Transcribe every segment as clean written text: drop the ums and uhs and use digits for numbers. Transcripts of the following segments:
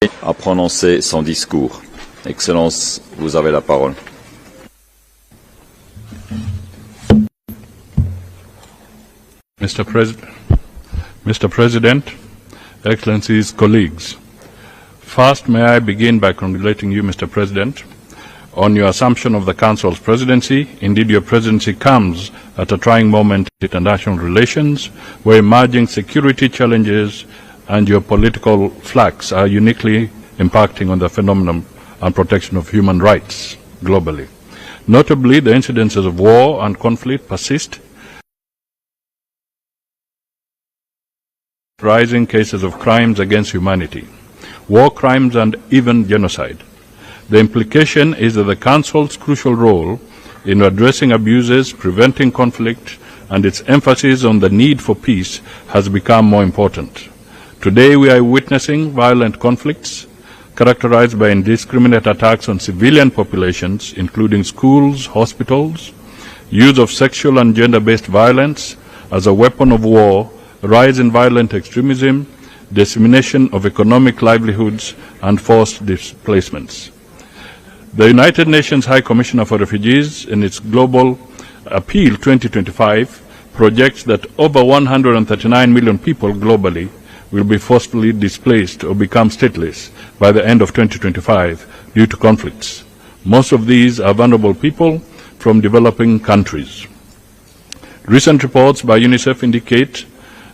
à prononcer son discours. Excellence, vous avez la parole. Mr. President, Excellencies, colleagues. First, may I begin by congratulating you, Mr. President, on your assumption of the Council's presidency. Indeed, your presidency comes at a trying moment in international relations, where emerging security challenges and geopolitical flux are uniquely impacting on the phenomenon and protection of human rights globally. Notably, the incidences of war and conflict persist. Rising cases of crimes against humanity, war crimes and even genocide. The implication is that the Council's crucial role in addressing abuses, preventing conflict, and its emphasis on the need for peace has become more important. Today we are witnessing violent conflicts characterized by indiscriminate attacks on civilian populations, including schools, hospitals, use of sexual and gender-based violence as a weapon of war, rise in violent extremism, dissemination of economic livelihoods, and forced displacements. The United Nations High Commissioner for Refugees, in its Global Appeal 2025, projects that over 139 million people globally will be forcibly displaced or become stateless by the end of 2025 due to conflicts. Most of these are vulnerable people from developing countries. Recent reports by UNICEF indicate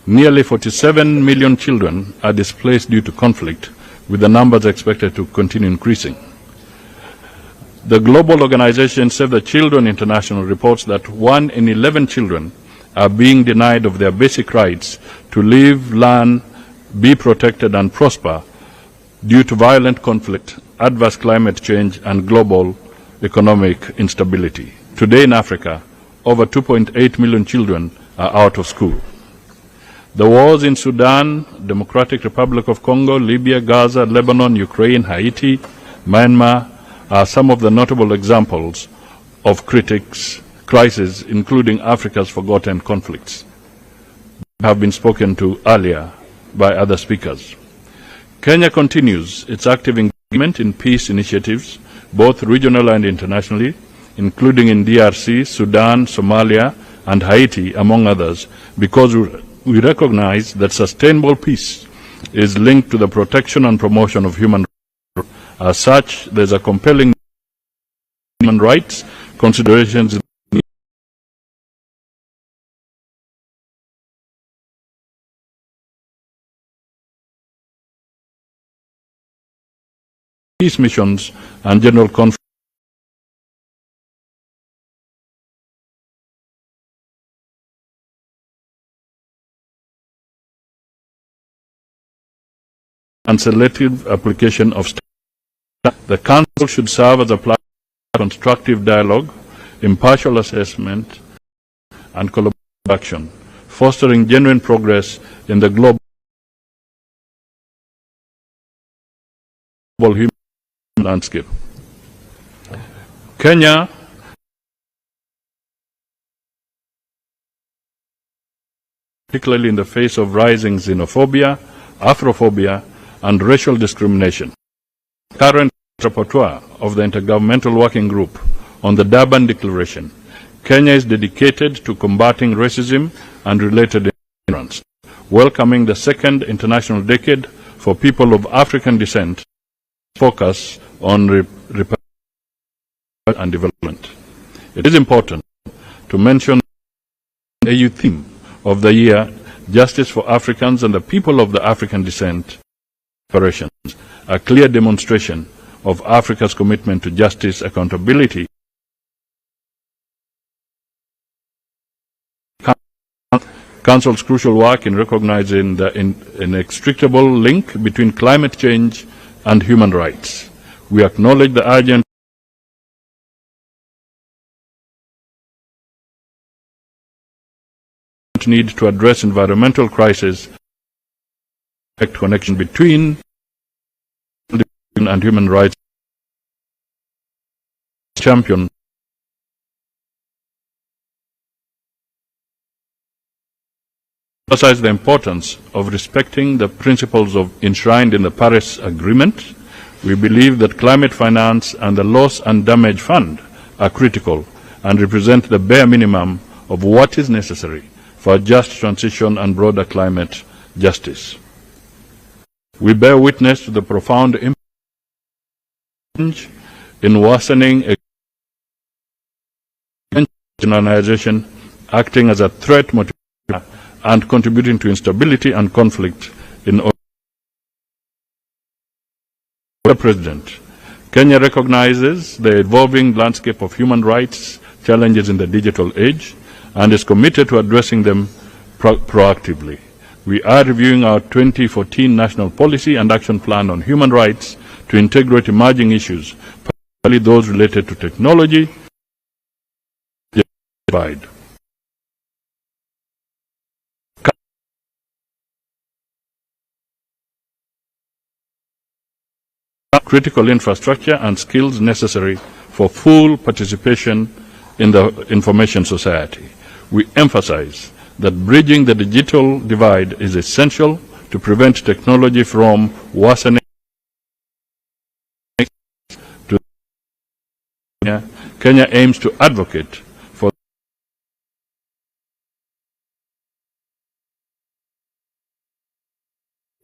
nearly 47 million children are displaced due to conflict, with the numbers expected to continue increasing. The global organization Save the Children International reports that 1 in 11 children are being denied of their basic rights to live, learn, be protected and prosper due to violent conflict, adverse climate change and global economic instability. Today in Africa, over 2.8 million children are out of school. The wars in Sudan, Democratic Republic of Congo, Libya, Gaza, Lebanon, Ukraine, Haiti, Myanmar are some of the notable examples of crises, including Africa's forgotten conflicts, have been spoken to earlier by other speakers. Kenya continues its active engagement in peace initiatives, both regional and internationally, including in DRC, Sudan, Somalia, and Haiti, among others, because we recognize that sustainable peace is linked to the protection and promotion of human rights. As such, there is a compelling human rights considerations in peace missions and general conflict and selective application of standards. The Council should serve as a platform for constructive dialogue, impartial assessment, and collaborative action, fostering genuine progress in the global human landscape. Kenya particularly in the face of rising xenophobia, Afrophobia, and racial discrimination. Current rapporteur of the Intergovernmental Working Group on the Durban Declaration, Kenya is dedicated to combating racism and related ignorance, welcoming the second International Decade for People of African Descent, focus on repair and development. It is important to mention the AU theme of the year, Justice for Africans and the People of the African Descent, operations, a clear demonstration of Africa's commitment to justice, accountability, Council's crucial work in recognizing the inextricable link between climate change and human rights. We acknowledge the urgent need to address environmental crisis, connection between and human rights champion emphasize the importance of respecting the principles enshrined in the Paris Agreement. We believe that climate finance and the Loss and Damage Fund are critical and represent the bare minimum of what is necessary for a just transition and broader climate justice. We bear witness to the profound change in worsening organization acting as a threat motivator and contributing to instability and conflict in Mr. President, Kenya recognizes the evolving landscape of human rights challenges in the digital age and is committed to addressing them proactively. We are reviewing our 2014 National Policy and Action Plan on Human Rights to integrate emerging issues, particularly those related to technology, divide. Critical infrastructure and skills necessary for full participation in the information society. We emphasize that bridging the digital divide is essential to prevent technology from worsening. Kenya aims to advocate for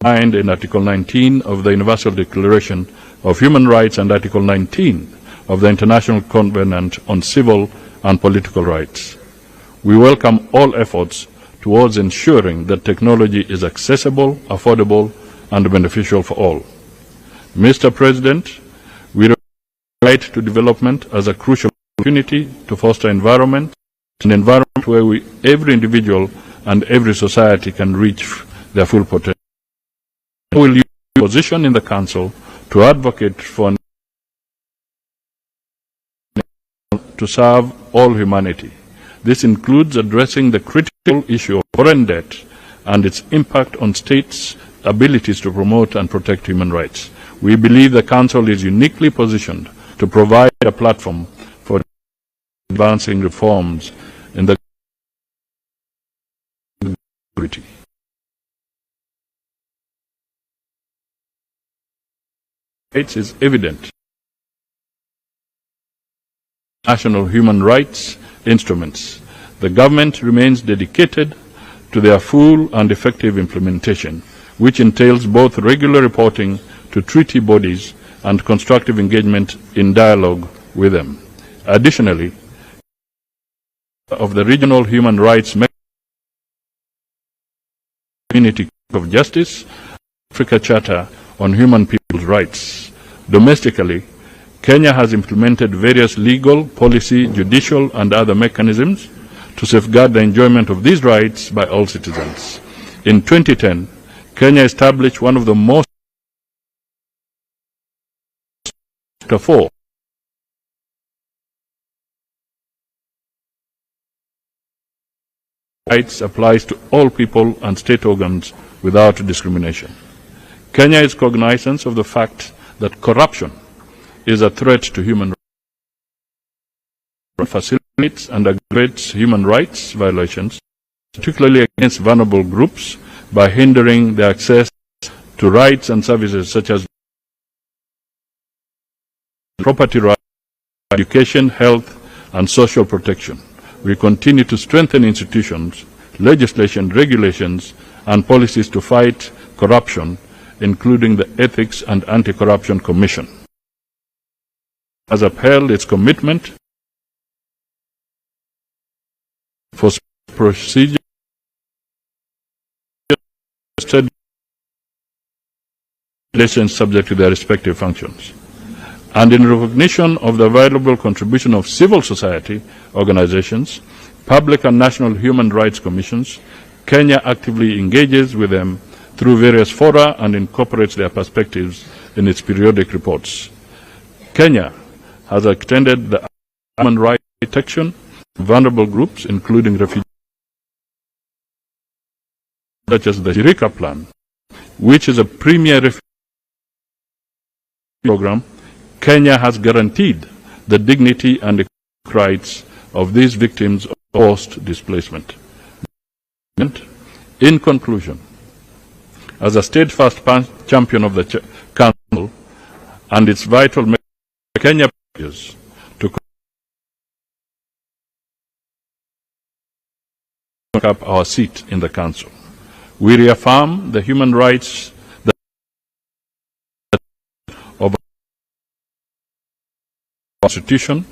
in Article 19 of the Universal Declaration of Human Rights and Article 19 of the International Covenant on Civil and Political Rights. We welcome all efforts towards ensuring that technology is accessible, affordable, and beneficial for all. Mr. President, we recognize the right to development as a crucial opportunity to foster an environment where every individual and every society can reach their full potential. We will use our position in the Council to advocate for to serve all humanity. This includes addressing the critical issue of foreign debt and its impact on states' abilities to promote and protect human rights. We believe the Council is uniquely positioned to provide a platform for advancing reforms in the security. It is evident national human rights instruments. The government remains dedicated to their full and effective implementation, which entails both regular reporting to treaty bodies and constructive engagement in dialogue with them. Additionally, of the regional human rights community of justice, Africa Charter on Human People's Rights. Domestically, Kenya has implemented various legal, policy, judicial, and other mechanisms to safeguard the enjoyment of these rights by all citizens. In 2010, Kenya established one of the most rights applies to all people and state organs without discrimination. Kenya is cognizant of the fact that corruption is a threat to human rights, facilitates and aggravates human rights violations, particularly against vulnerable groups, by hindering their access to rights and services such as property rights, education, health, and social protection. We continue to strengthen institutions, legislation, regulations, and policies to fight corruption, including the Ethics and Anti-Corruption Commission. Has upheld its commitment for procedure relations subject to their respective functions. And in recognition of the valuable contribution of civil society organizations, public and national human rights commissions, Kenya actively engages with them through various fora and incorporates their perspectives in its periodic reports. Kenya has extended the human rights protection to vulnerable groups, including refugees, such as the Shirika Plan, which is a premier refugee program. Kenya has guaranteed the dignity and rights of these victims of forced displacement. In conclusion, as a steadfast champion of the Council and its vital members, Kenya pledges to take up our seat in the Council. We reaffirm the human rights of the Constitution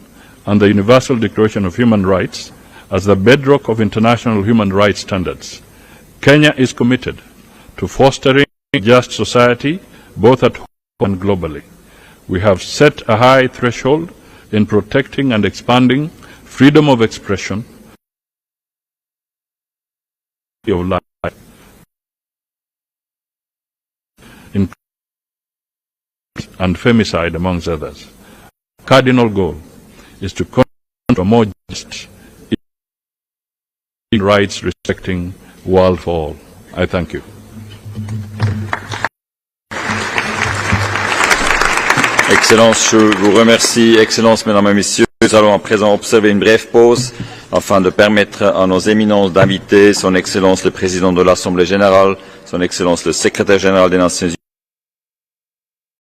and the Universal Declaration of Human Rights as the bedrock of international human rights standards. Kenya is committed to fostering a just society both at home and globally. We have set a high threshold in protecting and expanding freedom of expression, of life, and femicide, amongst others. Cardinal goal is to contribute to a more just, rights respecting world for all. I thank you. Excellence, je vous remercie. Excellence, Mesdames et Messieurs, nous allons à présent observer une brève pause afin de permettre à nos éminences d'inviter Son Excellence le Président de l'Assemblée Générale, Son Excellence le Secrétaire Général des Nations Unies,